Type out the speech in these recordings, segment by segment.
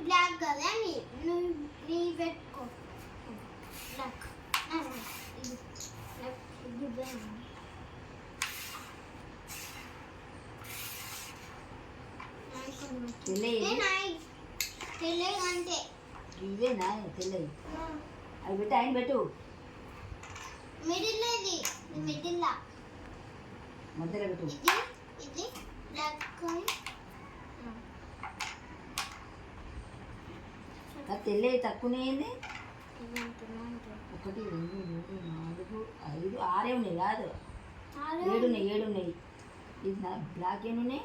black కదా నువ్వు నీ పెట్టుకో బ్లాక్ ఇది బ్లాక్ తెల్లగా అంటే ఇవేనా తెల్లవి అవి పెట్టి ఆయన పెట్టు మిడిల్ ఇది మిడిల్ మధ్యలో పెట్టు ఇది ఇది బ్లాక్ అది తెల్లవి తక్కువనే అయింది 1 2 3 4 5 6 ఉన్నాయి కాదు 7 ఉన్నాయి ఇది బ్లాక్ ఏమి ఉన్నాయి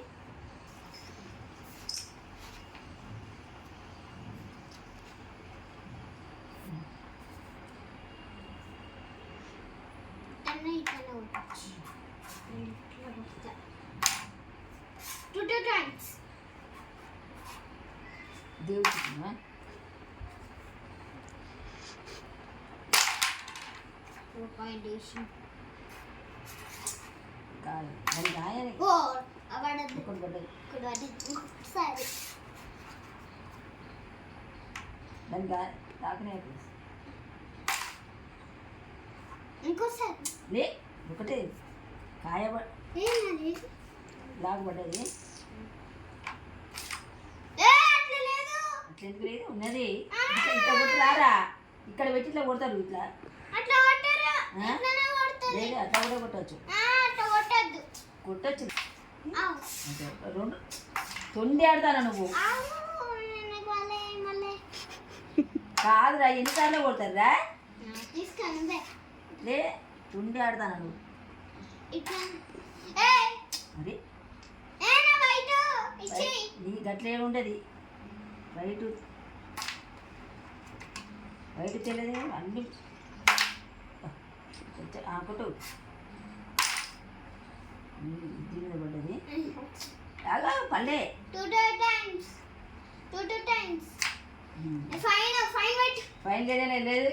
దేవుడు కాదు అది రాయాలి దాని తాకనే ఇంకోసారి లే ఒకటే కాయ లాగు పడ్డది అట్లెందుకు లేదు ఉన్నది ఇట్లా కొట్టి రారా ఇక్కడ పెట్టి ఇట్లా కొడతారు ఇట్లా లేదు అట్లా కూడా కొట్టచ్చు కొట్టచ్చు రెండు తొండి ఆడతాను నువ్వు కాదురా ఎన్నిసార్లు కొడతారా లే తొండి ఆడతాను నువ్వు అది నీ గట్లే ఉంటుంది వైట్ తెలియదు అన్ని కొట్టు దీని మీద పడ్డది అలా పల్లె ఫైన్ లేదనే లేదు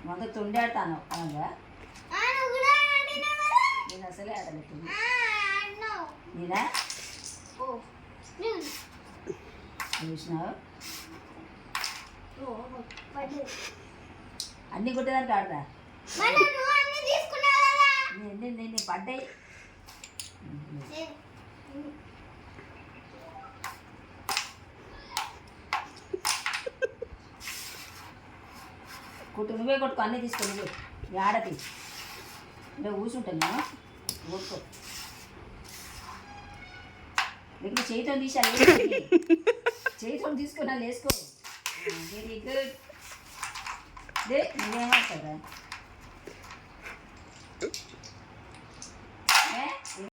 మొదలు తొండి ఆడతాను అనగా నేను అసలే ఆడలేదు నేనా చూసినావు అన్నీ కొట్టేదానికి ఆడతా నేను పడ్డాయి నువ్వే కొట్టుకో అన్నీ తీసుకో నువ్వే ఆడతి అంటే కూర్చుంటాను నేను కొట్టుకో లేకపోతే చేతితో తీసాలి చేతితో తీసుకున్నా వేసుకో వెరీ గుడ్ దే నువ్వేమంటారా